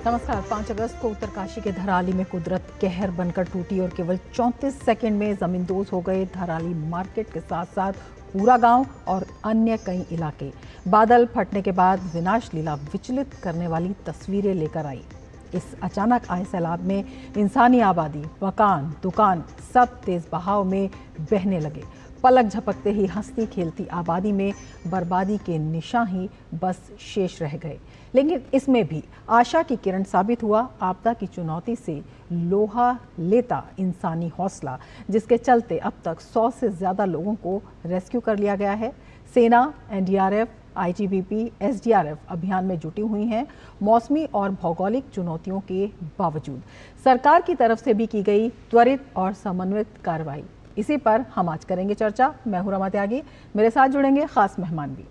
नमस्कार। 5 अगस्त को उत्तरकाशी के धराली में कुदरत कहर बनकर टूटी और केवल 34 सेकंड में जमींदोज हो गए धराली मार्केट के साथ साथ पूरा गांव और अन्य कई इलाके। बादल फटने के बाद विनाश लीला विचलित करने वाली तस्वीरें लेकर आई। इस अचानक आए सैलाब में इंसानी आबादी, मकान, दुकान सब तेज बहाव में बहने लगे। पलक झपकते ही हंसती खेलती आबादी में बर्बादी के निशान ही बस शेष रह गए। लेकिन इसमें भी आशा की किरण साबित हुआ आपदा की चुनौती से लोहा लेता इंसानी हौसला, जिसके चलते अब तक 100 से ज्यादा लोगों को रेस्क्यू कर लिया गया है। सेना, एनडीआरएफ, आईटीबीपी, एसडीआरएफ अभियान में जुटी हुई हैं। मौसमी और भौगोलिक चुनौतियों के बावजूद सरकार की तरफ से भी की गई त्वरित और समन्वित कार्रवाई, इसी पर हम आज करेंगे चर्चा। मैं हूं रमा त्यागी, मेरे साथ जुड़ेंगे खास मेहमान भी।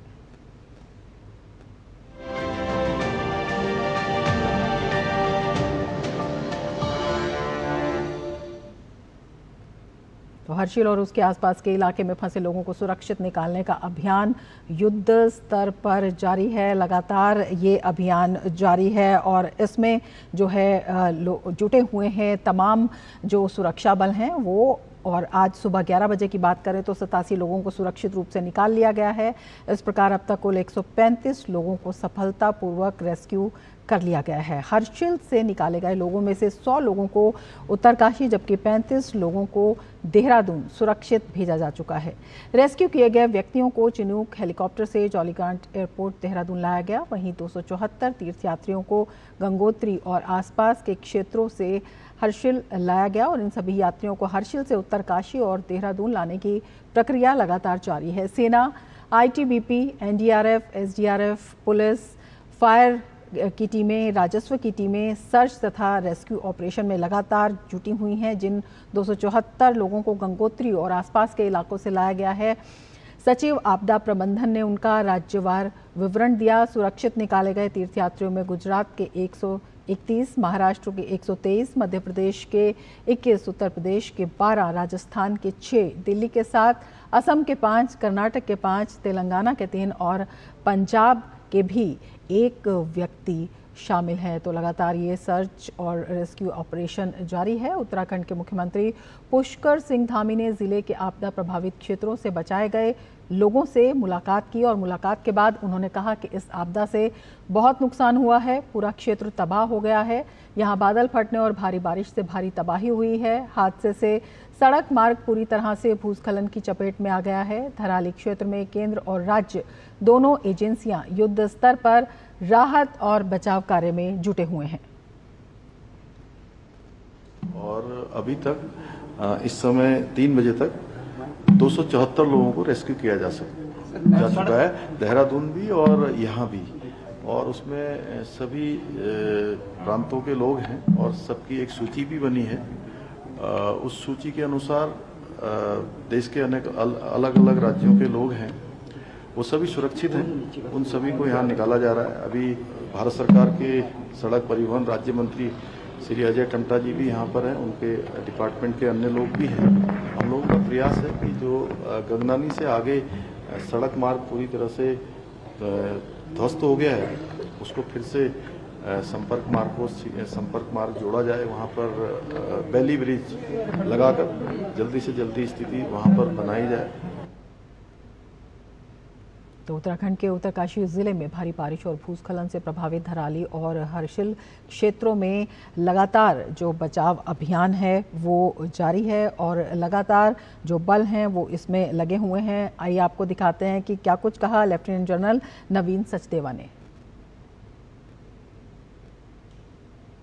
तो हर्षिल और उसके आसपास के इलाके में फंसे लोगों को सुरक्षित निकालने का अभियान युद्ध स्तर पर जारी है। लगातार ये अभियान जारी है और इसमें जो है जुटे हुए हैं तमाम जो सुरक्षा बल हैं वो। और आज सुबह 11 बजे की बात करें तो 87 लोगों को सुरक्षित रूप से निकाल लिया गया है। इस प्रकार अब तक कुल 135 लोगों को सफलतापूर्वक रेस्क्यू कर लिया गया है। हर्षिल से निकाले गए लोगों में से 100 लोगों को उत्तरकाशी जबकि 35 लोगों को देहरादून सुरक्षित भेजा जा चुका है। रेस्क्यू किए गए व्यक्तियों को चिनूक हेलीकॉप्टर से जौलीग्रांट एयरपोर्ट देहरादून लाया गया। वहीं 274 तीर्थयात्रियों को गंगोत्री और आसपास के क्षेत्रों से हर्षिल लाया गया और इन सभी यात्रियों को हर्षिल से उत्तरकाशी और देहरादून लाने की प्रक्रिया लगातार जारी है। सेना, ITBP, NDRF, SDRF, police, fire की टीमें, राजस्व की टीमें सर्च तथा रेस्क्यू ऑपरेशन में लगातार जुटी हुई हैं। जिन 274 लोगों को गंगोत्री और आसपास के इलाकों से लाया गया है, सचिव आपदा प्रबंधन ने उनका राज्यवार विवरण दिया। सुरक्षित निकाले गए तीर्थयात्रियों में गुजरात के 131, महाराष्ट्र के 123, मध्य प्रदेश के 21, उत्तर प्रदेश के 12, राजस्थान के 6, दिल्ली के 7, असम के 5, कर्नाटक के 5, तेलंगाना के 3 और पंजाब के भी 1 व्यक्ति शामिल हैं। तो लगातार ये सर्च और रेस्क्यू ऑपरेशन जारी है। उत्तराखंड के मुख्यमंत्री पुष्कर सिंह धामी ने जिले के आपदा प्रभावित क्षेत्रों से बचाए गए लोगों से मुलाकात की और मुलाकात के बाद उन्होंने कहा कि इस आपदा से बहुत नुकसान हुआ है, पूरा क्षेत्र तबाह हो गया है। यहाँ बादल फटने और भारी बारिश से भारी तबाही हुई है। हादसे से सड़क मार्ग पूरी तरह से भूस्खलन की चपेट में आ गया है। धराली क्षेत्र में केंद्र और राज्य दोनों एजेंसियां युद्ध स्तर पर राहत और बचाव कार्य में जुटे हुए हैं। और अभी तक इस समय 3 बजे तक 274 लोगों को रेस्क्यू किया जा चुका है, देहरादून भी और यहाँ भी। और उसमें सभी प्रांतों के लोग हैं और सबकी एक सूची भी बनी है। उस सूची के अनुसार देश के अनेक अलग अलग राज्यों के लोग हैं, वो सभी सुरक्षित हैं। उन सभी को यहाँ निकाला जा रहा है। अभी भारत सरकार के सड़क परिवहन राज्य मंत्री श्री अजय टम्टा जी भी यहाँ पर हैं, उनके डिपार्टमेंट के अन्य लोग भी हैं। हम लोगों का प्रयास है कि जो गगनानी से आगे सड़क मार्ग पूरी तरह से ध्वस्त हो गया है, उसको फिर से संपर्क मार्ग जोड़ा जाए। वहाँ पर बेली ब्रिज लगाकर जल्दी से जल्दी स्थिति वहाँ पर बनाई जाए। तो उत्तराखंड के उत्तरकाशी जिले में भारी बारिश और भूस्खलन से प्रभावित धराली और हर्षिल क्षेत्रों में लगातार जो बचाव अभियान है वो जारी है और लगातार जो बल हैं वो इसमें लगे हुए हैं। आइए आपको दिखाते हैं कि क्या कुछ कहा लेफ्टिनेंट जनरल नवीन सचदेवा ने।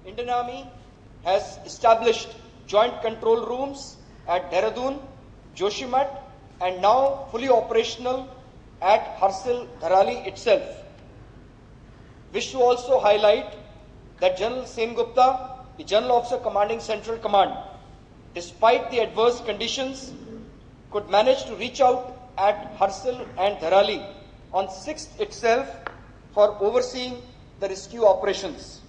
Indian Army has established joint control rooms at Dehradun, Joshimath and now fully operational at Harsil Dharali itself. Wish to also highlight that General Sengupta, the General Officer commanding Central Command, despite the adverse conditions, could manage to reach out at Harsil and Dharali on 6th itself for overseeing the rescue operations.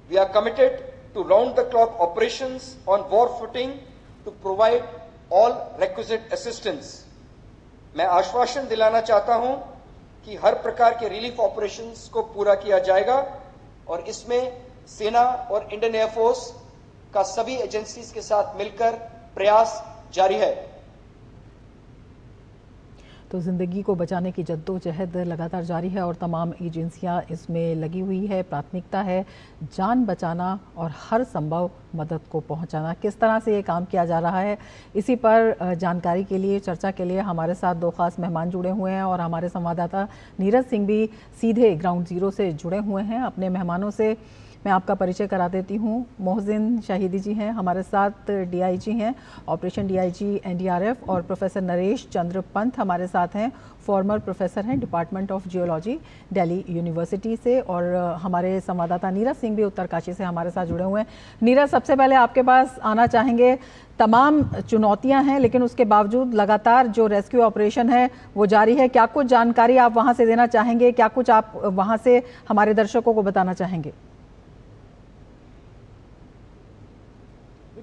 We are committed to round-the-clock operations on war footing to provide all requisite assistance. मैं आश्वासन दिलाना चाहता हूं कि हर प्रकार के relief operations को पूरा किया जाएगा और इसमें सेना और इंडियन एयरफोर्स का सभी एजेंसीज के साथ मिलकर प्रयास जारी है। तो ज़िंदगी को बचाने की जद्दोजहद लगातार जारी है और तमाम एजेंसियां इसमें लगी हुई है। प्राथमिकता है जान बचाना और हर संभव मदद को पहुंचाना। किस तरह से ये काम किया जा रहा है, इसी पर जानकारी के लिए, चर्चा के लिए हमारे साथ दो खास मेहमान जुड़े हुए हैं और हमारे संवाददाता नीरज सिंह भी सीधे ग्राउंड जीरो से जुड़े हुए हैं। अपने मेहमानों से मैं आपका परिचय करा देती हूँ। मोहसिन शाहिदी जी हैं हमारे साथ, डीआईजी हैं, ऑपरेशन डीआईजी एनडीआरएफ, और प्रोफेसर नरेश चंद्र पंत हमारे साथ हैं, फॉर्मर प्रोफेसर हैं department of geology Delhi university से, और हमारे संवाददाता नीरज सिंह भी उत्तरकाशी से हमारे साथ जुड़े हुए हैं। नीरज, सबसे पहले आपके पास आना चाहेंगे। तमाम चुनौतियां हैं लेकिन उसके बावजूद लगातार जो रेस्क्यू ऑपरेशन है वो जारी है। क्या कुछ जानकारी आप वहां से देना चाहेंगे, क्या कुछ आप वहां से हमारे दर्शकों को बताना चाहेंगे?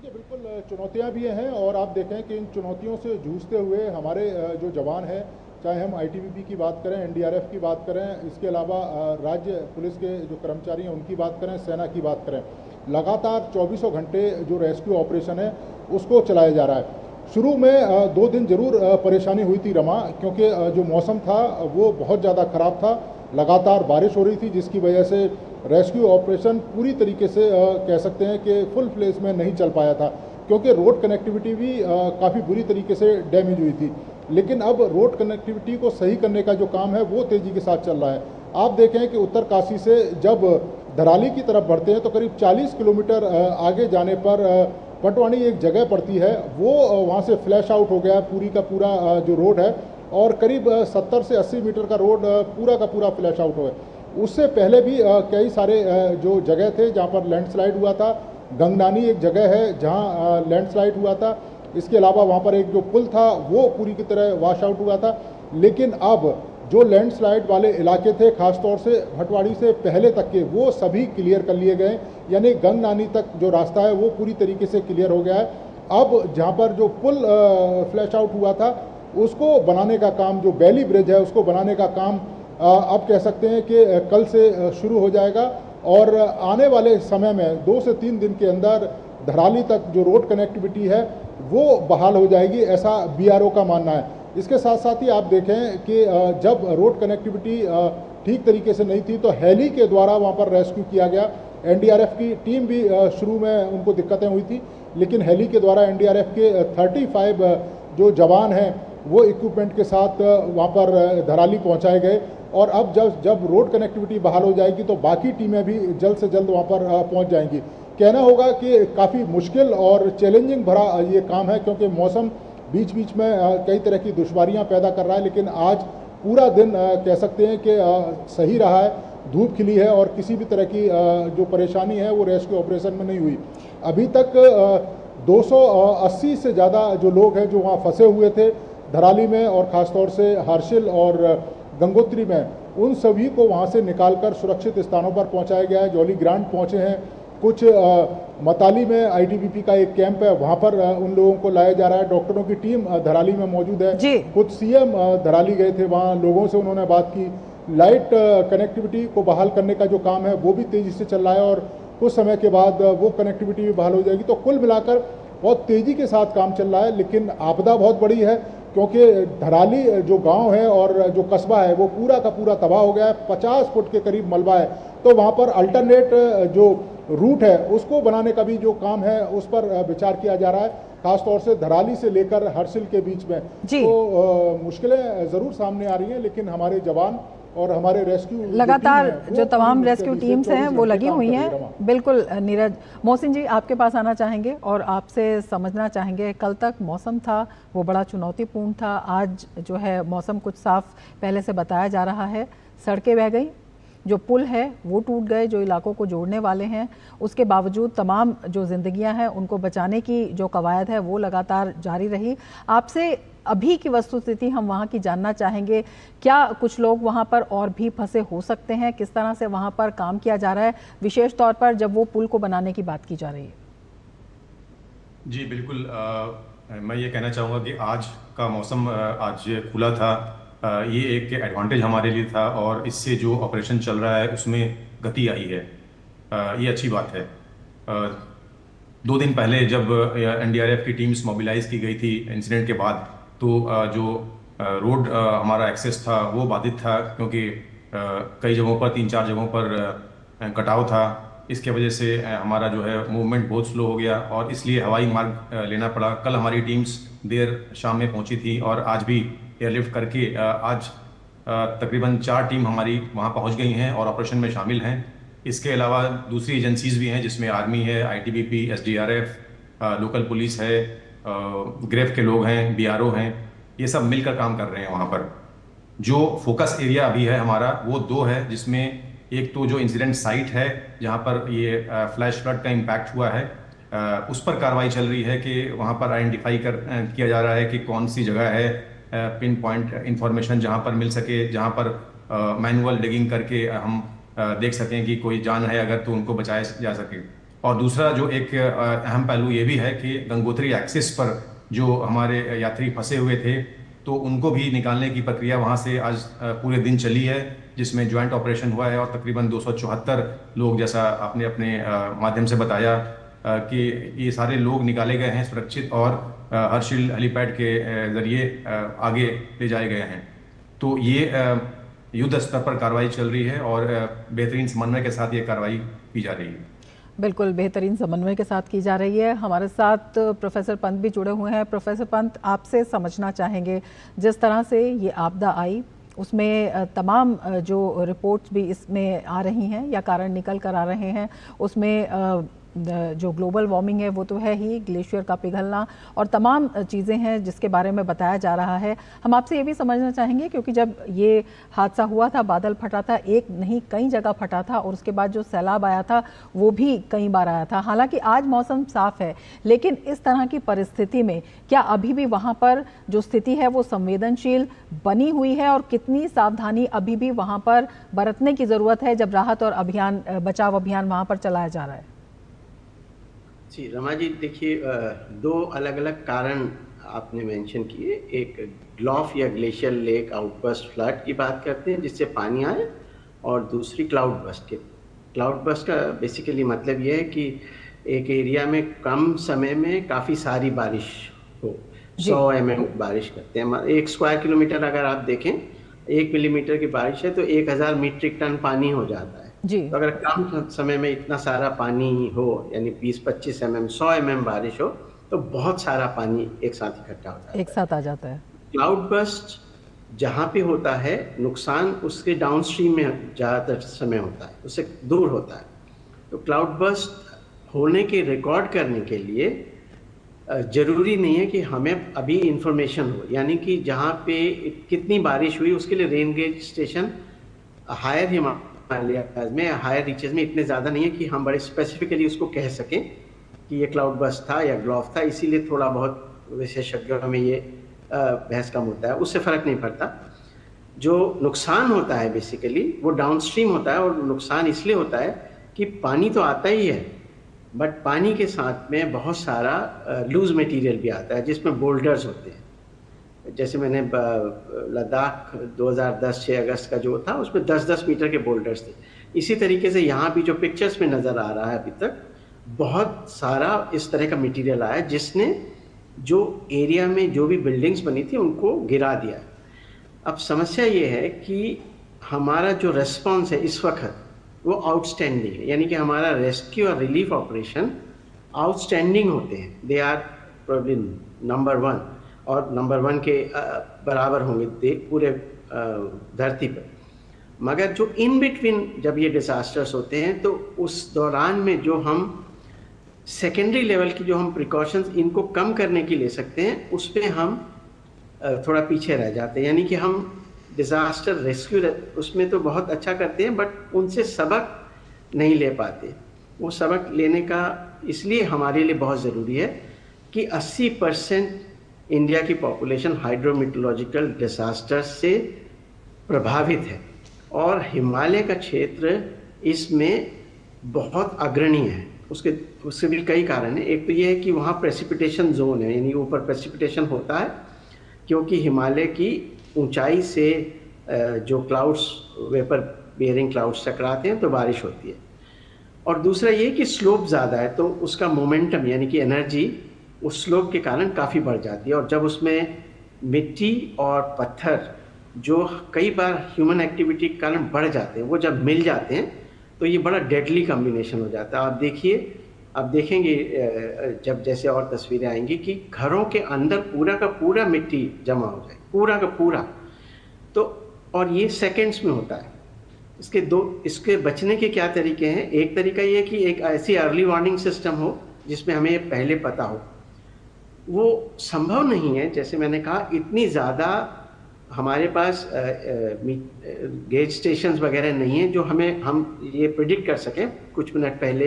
बिल्कुल चुनौतियां भी हैं और आप देखें कि इन चुनौतियों से जूझते हुए हमारे जो जवान हैं, चाहे हम आईटीबीपी की बात करें, एनडीआरएफ की बात करें, इसके अलावा राज्य पुलिस के जो कर्मचारी हैं उनकी बात करें, सेना की बात करें, लगातार 24 घंटे जो रेस्क्यू ऑपरेशन है उसको चलाया जा रहा है। शुरू में 2 दिन जरूर परेशानी हुई थी रमा, क्योंकि जो मौसम था वो बहुत ज़्यादा ख़राब था, लगातार बारिश हो रही थी, जिसकी वजह से रेस्क्यू ऑपरेशन पूरी तरीके से कह सकते हैं कि फुल फ्लेज में नहीं चल पाया था, क्योंकि रोड कनेक्टिविटी भी काफ़ी बुरी तरीके से डैमेज हुई थी। लेकिन अब रोड कनेक्टिविटी को सही करने का जो काम है वो तेज़ी के साथ चल रहा है। आप देखें कि उत्तरकाशी से जब धराली की तरफ बढ़ते हैं तो करीब 40 किलोमीटर आगे जाने पर पटवानी एक जगह पड़ती है, वो वहाँ से फ्लैश आउट हो गया पूरी का पूरा जो रोड है, और करीब 70 से 80 मीटर का रोड पूरा का पूरा फ्लैश आउट हुआ। उससे पहले भी कई सारे जो जगह थे जहाँ पर लैंडस्लाइड हुआ था। गंगनानी एक जगह है जहाँ लैंडस्लाइड हुआ था, इसके अलावा वहाँ पर एक जो पुल था वो पूरी की तरह वॉश आउट हुआ था। लेकिन अब जो लैंडस्लाइड वाले इलाके थे, खासतौर से भटवाड़ी से पहले तक के, वो सभी क्लियर कर लिए गए, यानी गंगनानी तक जो रास्ता है वो पूरी तरीके से क्लियर हो गया है। अब जहाँ पर जो पुल फ्लैश आउट हुआ था उसको बनाने का काम, जो बैली ब्रिज है उसको बनाने का काम अब कह सकते हैं कि कल से शुरू हो जाएगा, और आने वाले समय में 2 से 3 दिन के अंदर धराली तक जो रोड कनेक्टिविटी है वो बहाल हो जाएगी, ऐसा बीआरओ का मानना है। इसके साथ साथ ही आप देखें कि जब रोड कनेक्टिविटी ठीक तरीके से नहीं थी तो हेली के द्वारा वहाँ पर रेस्क्यू किया गया। एनडीआरएफ की टीम भी शुरू में उनको दिक्कतें हुई थी, लेकिन हेली के द्वारा एनडीआरएफ के 35 जो जवान हैं वो इक्विपमेंट के साथ वहाँ पर धराली पहुँचाए गए, और अब जब रोड कनेक्टिविटी बहाल हो जाएगी तो बाकी टीमें भी जल्द से जल्द वहाँ पर पहुँच जाएंगी। कहना होगा कि काफ़ी मुश्किल और चैलेंजिंग भरा ये काम है, क्योंकि मौसम बीच बीच में कई तरह की दुश्वारियाँ पैदा कर रहा है, लेकिन आज पूरा दिन कह सकते हैं कि सही रहा है, धूप खिली है और किसी भी तरह की जो परेशानी है वो रेस्क्यू ऑपरेशन में नहीं हुई। अभी तक 280 से ज़्यादा जो लोग हैं जो वहाँ फंसे हुए थे धराली में, और ख़ासतौर से हर्षिल और गंगोत्री में, उन सभी को वहाँ से निकालकर सुरक्षित स्थानों पर पहुँचाया गया है। जॉली ग्रांट पहुँचे हैं, कुछ मताली में आईटीबीपी का एक कैंप है, वहाँ पर उन लोगों को लाया जा रहा है। डॉक्टरों की टीम धराली में मौजूद है। कुछ सीएम धराली गए थे, वहाँ लोगों से उन्होंने बात की। लाइट कनेक्टिविटी को बहाल करने का जो काम है वो भी तेज़ी से चल रहा है, और कुछ समय के बाद वो कनेक्टिविटी भी बहाल हो जाएगी। तो कुल मिलाकर बहुत तेज़ी के साथ काम चल रहा है, लेकिन आपदा बहुत बड़ी है, क्योंकि धराली जो गांव है और जो कस्बा है वो पूरा का पूरा तबाह हो गया है। 50 फुट के करीब मलबा है, तो वहाँ पर अल्टरनेट जो रूट है उसको बनाने का भी जो काम है उस पर विचार किया जा रहा है, खासतौर से धराली से लेकर हर्षिल के बीच में। तो मुश्किलें ज़रूर सामने आ रही हैं, लेकिन हमारे जवान और हमारे रेस्क्यू लगातार जो तमाम रेस्क्यू टीम्स हैं वो लगी हुई हैं। बिल्कुल नीरज, मोहसिन जी आपके पास आना चाहेंगे और आपसे समझना चाहेंगे, कल तक मौसम था वो बड़ा चुनौतीपूर्ण था, आज जो है मौसम कुछ साफ पहले से बताया जा रहा है, सड़कें बह गई, जो पुल है वो टूट गए जो इलाकों को जोड़ने वाले हैं, उसके बावजूद तमाम जो जिंदगियां हैं उनको बचाने की जो कवायद है वो लगातार जारी रही। आपसे अभी की वस्तुस्थिति हम वहाँ की जानना चाहेंगे, क्या कुछ लोग वहाँ पर और भी फंसे हो सकते हैं, किस तरह से वहाँ पर काम किया जा रहा है, विशेष तौर पर जब वो पुल को बनाने की बात की जा रही है? जी बिल्कुल, मैं ये कहना चाहूँगा कि आज का मौसम आज खुला था, ये एक एडवांटेज हमारे लिए था, और इससे जो ऑपरेशन चल रहा है उसमें गति आई है। ये अच्छी बात है। 2 दिन पहले जब एनडीआरएफ की टीम्स मोबिलाइज की गई थी इंसिडेंट के बाद, तो जो रोड हमारा एक्सेस था वो बाधित था, क्योंकि कई जगहों पर 3-4 जगहों पर कटाव था। इसके वजह से हमारा जो है मूवमेंट बहुत स्लो हो गया और इसलिए हवाई मार्ग लेना पड़ा। कल हमारी टीम्स देर शाम में पहुंची थी और आज भी एयरलिफ्ट करके आज तकरीबन 4 टीम हमारी वहां पहुंच गई हैं और ऑपरेशन में शामिल हैं। इसके अलावा दूसरी एजेंसीज भी हैं, जिसमें आर्मी है, आईटीबीपी, एसडीआरएफ, लोकल पुलिस है, ग्रेफ के लोग हैं, बीआरओ हैं, ये सब मिलकर काम कर रहे हैं वहाँ पर। जो फोकस एरिया अभी है हमारा वो 2 है, जिसमें एक तो जो इंसिडेंट साइट है जहाँ पर ये फ्लैश फ्लड का इम्पैक्ट हुआ है, उस पर कार्रवाई चल रही है कि वहाँ पर आइडेंटिफाई किया जा रहा है कि कौन सी जगह है, पिन पॉइंट इंफॉर्मेशन जहाँ पर मिल सके, जहाँ पर मैनुअल डिगिंग करके हम देख सकें कि कोई जान है अगर तो उनको बचाया जा सके। और दूसरा जो एक अहम पहलू ये भी है कि गंगोत्री एक्सिस पर जो हमारे यात्री फंसे हुए थे, तो उनको भी निकालने की प्रक्रिया वहाँ से आज पूरे दिन चली है, जिसमें ज्वाइंट ऑपरेशन हुआ है और तकरीबन 274 लोग, जैसा आपने अपने माध्यम से बताया, कि ये सारे लोग निकाले गए हैं सुरक्षित और हर्षिल हेलीपैड के ज़रिए आगे ले जाए गए हैं। तो ये युद्ध स्तर पर कार्रवाई चल रही है और बेहतरीन समन्वय के साथ ये कार्रवाई की जा रही है। बिल्कुल बेहतरीन समन्वय के साथ की जा रही है। हमारे साथ प्रोफेसर पंत भी जुड़े हुए हैं। प्रोफेसर पंत, आपसे समझना चाहेंगे, जिस तरह से ये आपदा आई उसमें तमाम जो रिपोर्ट्स भी इसमें आ रही हैं या कारण निकल कर आ रहे हैं, उसमें जो ग्लोबल वार्मिंग है वो तो है ही, ग्लेशियर का पिघलना और तमाम चीज़ें हैं जिसके बारे में बताया जा रहा है। हम आपसे ये भी समझना चाहेंगे, क्योंकि जब ये हादसा हुआ था, बादल फटा था, एक नहीं कई जगह फटा था और उसके बाद जो सैलाब आया था वो भी कई बार आया था। हालांकि आज मौसम साफ है, लेकिन इस तरह की परिस्थिति में क्या अभी भी वहाँ पर जो स्थिति है वो संवेदनशील बनी हुई है और कितनी सावधानी अभी भी वहाँ पर बरतने की ज़रूरत है जब राहत और बचाव अभियान वहाँ पर चलाया जा रहा है? जी रमा जी, देखिए 2 अलग अलग कारण आपने मेंशन किए। एक ग्लॉफ या ग्लेशियर लेक आउटबर्स्ट फ्लड की बात करते हैं जिससे पानी आए, और दूसरी क्लाउड बस्ट के। क्लाउड बस्ट का बेसिकली मतलब ये है कि एक एरिया में कम समय में काफ़ी सारी बारिश हो। 100 mm बारिश करते हैं। 1 स्क्वायर किलोमीटर अगर आप देखें, 1 मिलीमीटर की बारिश है तो 1000 मीट्रिक टन पानी हो जाता है। तो अगर कम समय में इतना सारा पानी हो, यानी 20-25 mm 100 mm बारिश हो, तो बहुत सारा पानी एक साथ इकट्ठा होता है, एक साथ आ जाता है। क्लाउड बस्ट जहाँ पे होता है, नुकसान उसके डाउनस्ट्रीम में ज़्यादातर समय होता है, उससे दूर होता है। तो क्लाउड बस्ट होने के रिकॉर्ड करने के लिए ज़रूरी नहीं है कि हमें अभी इंफॉर्मेशन हो, यानी कि जहाँ पे कितनी बारिश हुई उसके लिए rain gauge station higher Himalayas में, हायर रीचेज में इतने ज़्यादा नहीं है कि हम बड़े स्पेसिफिकली उसको कह सकें कि ये क्लाउड बस्ट था या ग्लॉफ था। इसीलिए थोड़ा बहुत विशेषज्ञों में ये बहस कम होता है, उससे फ़र्क नहीं पड़ता। जो नुकसान होता है बेसिकली वो डाउनस्ट्रीम होता है, और नुकसान इसलिए होता है कि पानी तो आता ही है, बट पानी के साथ में बहुत सारा लूज मटेरियल भी आता है जिसमें बोल्डर्स होते हैं। जैसे मैंने लद्दाख 2010 6 अगस्त का जो था उसमें 10-10 मीटर के बोल्डर्स थे। इसी तरीके से यहाँ भी जो पिक्चर्स में नज़र आ रहा है अभी तक बहुत सारा इस तरह का मटेरियल आया जिसने जो एरिया में जो भी बिल्डिंग्स बनी थी उनको गिरा दिया। अब समस्या ये है कि हमारा जो रेस्पॉन्स है इस वक्त वो आउटस्टैंडिंग है, यानी कि हमारा रेस्क्यू और रिलीफ ऑपरेशन आउटस्टैंडिंग होते हैं। दे आर प्रोबब्ली नंबर 1 और नंबर 1 के बराबर होंगे पूरे धरती पर। मगर जो इन बिटवीन जब ये डिज़ास्टर्स होते हैं तो उस दौरान में जो हम सेकेंडरी लेवल की जो हम प्रिकॉशंस इनको कम करने की ले सकते हैं उस पर हम थोड़ा पीछे रह जाते हैं। यानी कि हम डिज़ास्टर रेस्क्यू उसमें तो बहुत अच्छा करते हैं बट उनसे सबक नहीं ले पाते। वो सबक लेने का इसलिए हमारे लिए बहुत ज़रूरी है कि 80% इंडिया की पॉपुलेशन हाइड्रोमीटोलॉजिकल डिज़ास्टर से प्रभावित है और हिमालय का क्षेत्र इसमें बहुत अग्रणी है। उसके भी कई कारण हैं। एक तो ये है कि वहाँ प्रेसिपिटेशन जोन है, यानी ऊपर प्रेसिपिटेशन होता है क्योंकि हिमालय की ऊंचाई से जो क्लाउड्स वेपर बियरिंग क्लाउड्स टकराते हैं तो बारिश होती है। और दूसरा ये कि स्लोप ज़्यादा है तो उसका मोमेंटम यानी कि एनर्जी उस स्लोप के कारण काफ़ी बढ़ जाती है, और जब उसमें मिट्टी और पत्थर जो कई बार ह्यूमन एक्टिविटी के कारण बढ़ जाते हैं, वो जब मिल जाते हैं तो ये बड़ा डेडली कॉम्बिनेशन हो जाता है। आप देखिए, आप देखेंगे जब जैसे और तस्वीरें आएंगी कि घरों के अंदर पूरा का पूरा मिट्टी जमा हो जाए, पूरा का पूरा। तो और ये सेकंड्स में होता है। इसके बचने के क्या तरीके हैं? एक तरीका ये है कि एक ऐसी अर्ली वार्निंग सिस्टम हो जिसमें हमें ये पहले पता हो। वो संभव नहीं है, जैसे मैंने कहा, इतनी ज़्यादा हमारे पास गेज स्टेशंस वगैरह नहीं है जो हम ये प्रिडिक्ट कर सकें कुछ मिनट पहले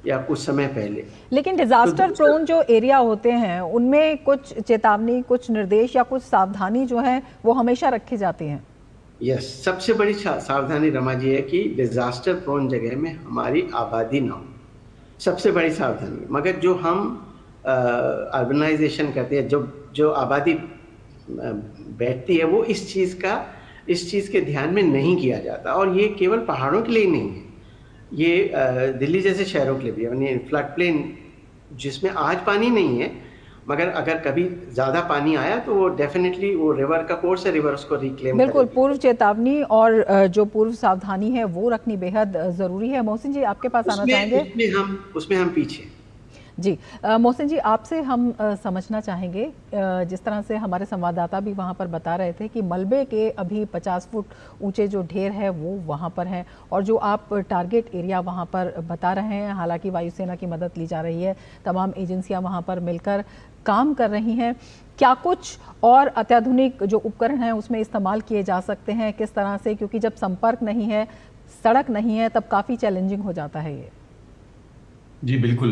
या कुछ समय पहले। लेकिन डिजास्टर प्रोन जो एरिया होते हैं उनमें कुछ चेतावनी, कुछ निर्देश या कुछ सावधानी जो है वो हमेशा रखी जाती हैं। यस, सबसे बड़ी सावधानी रमा जी है कि डिजास्टर प्रोन जगह में हमारी आबादी ना हो, सबसे बड़ी सावधानी। मगर जो हम अर्बनाइजेशन करते हैं, जो आबादी बैठती है, वो इस चीज़ के ध्यान में नहीं किया जाता। और ये केवल पहाड़ों के लिए नहीं है, ये दिल्ली जैसे शहरों के लिए भी, यानी फ्लड प्लेन जिसमें आज पानी नहीं है, मगर अगर कभी ज़्यादा पानी आया तो वो डेफिनेटली वो रिवर का कोर्स है, रिवर उसको रिक्लेम बिल्कुल पूर्व चेतावनी और जो पूर्व सावधानी है वो रखनी बेहद ज़रूरी है। मोहसिन जी आपके पास आना चाहेंगे? उसमें हम पीछे जी। मोहसिन जी आपसे हम समझना चाहेंगे, जिस तरह से हमारे संवाददाता भी वहाँ पर बता रहे थे कि मलबे के अभी 50 फुट ऊंचे जो ढेर है वो वहाँ पर है, और जो आप टारगेट एरिया वहाँ पर बता रहे हैं, हालांकि वायुसेना की मदद ली जा रही है, तमाम एजेंसियाँ वहाँ पर मिलकर काम कर रही हैं। क्या कुछ और अत्याधुनिक जो उपकरण हैं उसमें इस्तेमाल किए जा सकते हैं? किस तरह से, क्योंकि जब संपर्क नहीं है, सड़क नहीं है, तब काफ़ी चैलेंजिंग हो जाता है ये। जी बिल्कुल,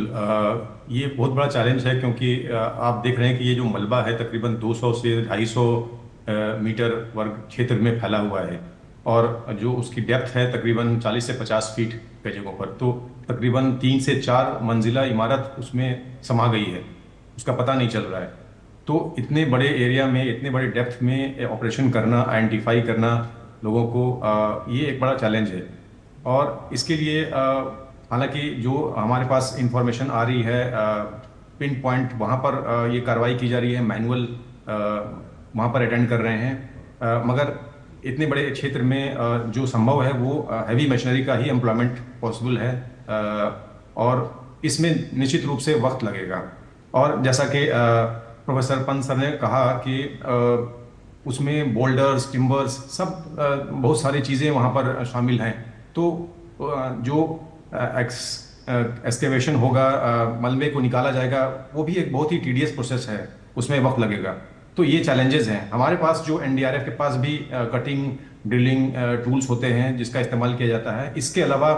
ये बहुत बड़ा चैलेंज है, क्योंकि आप देख रहे हैं कि ये जो मलबा है तकरीबन 200 से 250 मीटर वर्ग क्षेत्र में फैला हुआ है, और जो उसकी डेप्थ है तकरीबन 40 से 50 फीट कई जगहों पर, तो तकरीबन 3 से 4 मंजिला इमारत उसमें समा गई है, उसका पता नहीं चल रहा है। तो इतने बड़े एरिया में, इतने बड़े डेप्थ में ऑपरेशन करना, आइडेंटिफाई करना लोगों को, ये एक बड़ा चैलेंज है। और इसके लिए हालांकि जो हमारे पास इंफॉर्मेशन आ रही है, पिन पॉइंट वहाँ पर ये कार्रवाई की जा रही है, मैनुअल वहाँ पर अटेंड कर रहे हैं, मगर इतने बड़े क्षेत्र में जो संभव है वो हैवी मशीनरी का ही एम्प्लॉयमेंट पॉसिबल है, और इसमें निश्चित रूप से वक्त लगेगा। और जैसा कि प्रोफेसर पंत सर ने कहा कि उसमें बोल्डर्स, टिम्बर्स, सब बहुत सारी चीज़ें वहाँ पर शामिल हैं। तो जो एक्सकेवेशन होगा, मलबे को निकाला जाएगा, वो भी एक बहुत ही टीडियस प्रोसेस है, उसमें वक्त लगेगा। तो ये चैलेंजेस हैं। हमारे पास जो एनडीआरएफ के पास भी कटिंग, ड्रिलिंग टूल्स होते हैं जिसका इस्तेमाल किया जाता है। इसके अलावा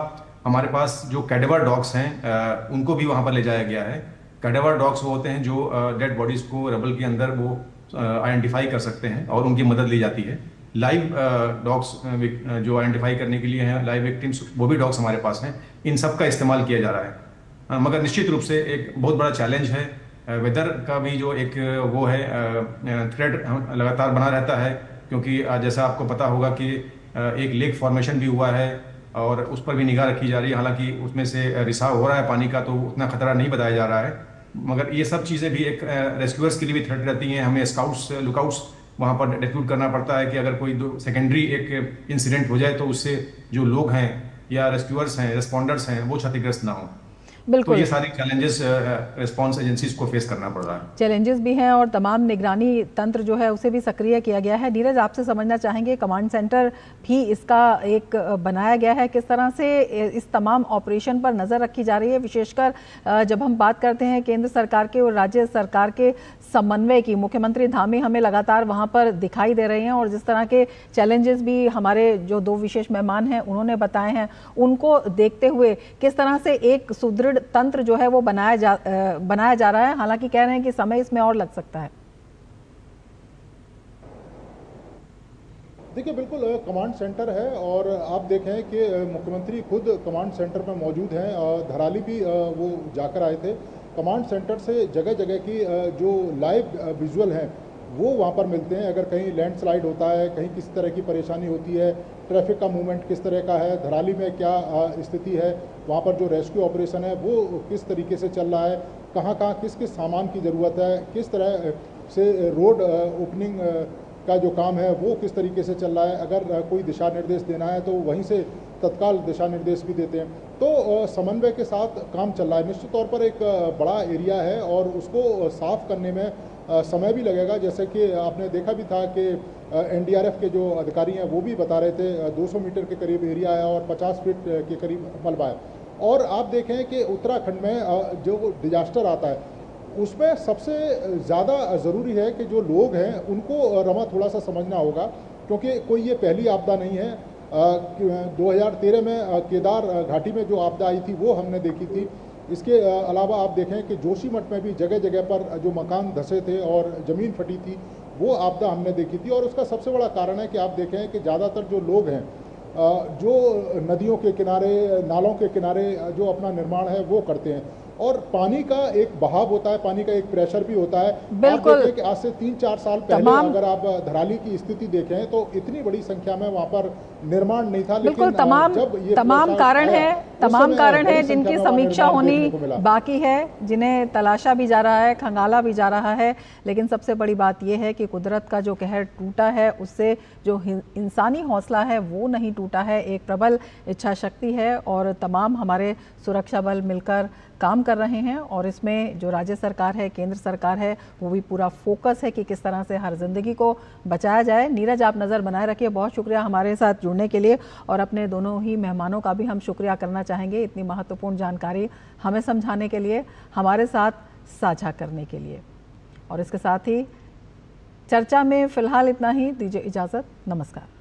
हमारे पास जो कैडेवर डॉग्स हैं उनको भी वहाँ पर ले जाया गया है। कैडेवर डॉग्स वो होते हैं जो डेड बॉडीज को रबल के अंदर वो आइडेंटिफाई कर सकते हैं, और उनकी मदद ली जाती है। लाइव डॉग्स जो आइडेंटिफाई करने के लिए हैं, लाइव विक्टिम्स, वो भी डॉग्स हमारे पास हैं। इन सब का इस्तेमाल किया जा रहा है, मगर निश्चित रूप से एक बहुत बड़ा चैलेंज है। वेदर का भी जो एक वो है थ्रेट लगातार बना रहता है, क्योंकि जैसा आपको पता होगा कि एक लेक फॉर्मेशन भी हुआ है और उस पर भी निगाह रखी जा रही है। हालांकि उसमें से रिसाव हो रहा है पानी का, तो उतना खतरा नहीं बताया जा रहा है, मगर ये सब चीज़ें भी एक रेस्क्यूअर्स के लिए भी थ्रेट रहती हैं। हमें स्काउट्स, लुकआउट्स वहाँ पर रिक्रूट करना पड़ता है कि अगर कोई सेकेंडरी एक इंसिडेंट हो जाए तो उससे जो लोग हैं या रेस्क्यूअर्स हैं, रिस्पॉन्डर्स हैं, वो क्षतिग्रस्त ना हो। बिल्कुल, तो ये सारी चैलेंजेस रिस्पांस एजेंसीज को फेस करना पड़ रहा है। चैलेंजेस भी हैं और तमाम निगरानी तंत्र जो है उसे भी सक्रिय किया गया है। नीरज आपसे समझना चाहेंगे, कमांड सेंटर भी इसका एक बनाया गया है, किस तरह से इस तमाम ऑपरेशन पर नज़र रखी जा रही है, विशेषकर जब हम बात करते हैं केंद्र सरकार के और राज्य सरकार के समन्वय की। मुख्यमंत्री धामी हमें लगातार वहां पर दिखाई दे रहे हैं और जिस तरह के चैलेंजेस भी हमारे जो दो विशेष मेहमान हैं उन्होंने बताए हैं, उनको देखते हुए किस तरह से एक सुदृढ़ तंत्र जो है वो बनाया जा रहा है। हालांकि कह रहे हैं कि समय इसमें और लग सकता है। देखिए, बिल्कुल कमांड सेंटर है और आप देखें कि मुख्यमंत्री खुद कमांड सेंटर पर मौजूद हैं और धराली भी वो जाकर आए थे। कमांड सेंटर से जगह जगह की जो लाइव विजुअल हैं वो वहाँ पर मिलते हैं। अगर कहीं लैंडस्लाइड होता है, कहीं किस तरह की परेशानी होती है, ट्रैफिक का मूवमेंट किस तरह का है, धराली में क्या स्थिति है, वहाँ पर जो रेस्क्यू ऑपरेशन है वो किस तरीके से चल रहा है, कहाँ कहाँ किस किस सामान की ज़रूरत है, किस तरह से रोड ओपनिंग का जो काम है वो किस तरीके से चल रहा है, अगर कोई दिशा निर्देश देना है तो वहीं से तत्काल दिशा निर्देश भी देते हैं। तो समन्वय के साथ काम चल रहा है। निश्चित तौर पर एक बड़ा एरिया है और उसको साफ करने में समय भी लगेगा। जैसे कि आपने देखा भी था कि एनडीआरएफ के जो अधिकारी हैं वो भी बता रहे थे 200 मीटर के करीब एरिया है और 50 फीट के करीब मलबा है। और आप देखें कि उत्तराखंड में जो डिजास्टर आता है उसमें सबसे ज़्यादा ज़रूरी है कि जो लोग हैं उनको रमा थोड़ा सा समझना होगा, क्योंकि कोई ये पहली आपदा नहीं है। 2013 में केदार घाटी में जो आपदा आई थी वो हमने देखी थी। इसके अलावा आप देखें कि जोशीमठ में भी जगह जगह पर जो मकान धंसे थे और ज़मीन फटी थी वो आपदा हमने देखी थी। और उसका सबसे बड़ा कारण है कि आप देखें कि ज़्यादातर जो लोग हैं जो नदियों के किनारे, नालों के किनारे जो अपना निर्माण है वो करते हैं, और पानी का एक बहाव होता है, पानी का एक प्रेशर भी होता है। बिल्कुल। आप देखें कि आज से 3-4 साल पहले अगर आप धराली की स्थिति देखें तो इतनी बड़ी संख्या में वहाँ पर निर्माण नहीं था। बिल्कुल, लेकिन तमाम कारण है जिनकी समीक्षा होनी बाकी है, जिन्हें तलाशा भी जा रहा है, खंगाला भी जा रहा है। लेकिन सबसे बड़ी बात यह है कि कुदरत का जो कहर टूटा है उससे जो इंसानी हौसला है वो नहीं टूटा है। एक प्रबल इच्छा शक्ति है और तमाम हमारे सुरक्षा बल मिलकर काम कर रहे हैं। और इसमें जो राज्य सरकार है, केंद्र सरकार है, वो भी पूरा फोकस है कि किस तरह से हर जिंदगी को बचाया जाए। नीरज, आप नज़र बनाए रखिए। बहुत शुक्रिया हमारे साथ जुड़ने के लिए, और अपने दोनों ही मेहमानों का भी हम शुक्रिया करना चाहेंगे इतनी महत्वपूर्ण जानकारी हमें समझाने के लिए, हमारे साथ साझा करने के लिए। और इसके साथ ही चर्चा में फिलहाल इतना ही। दीजिए इजाज़त। नमस्कार।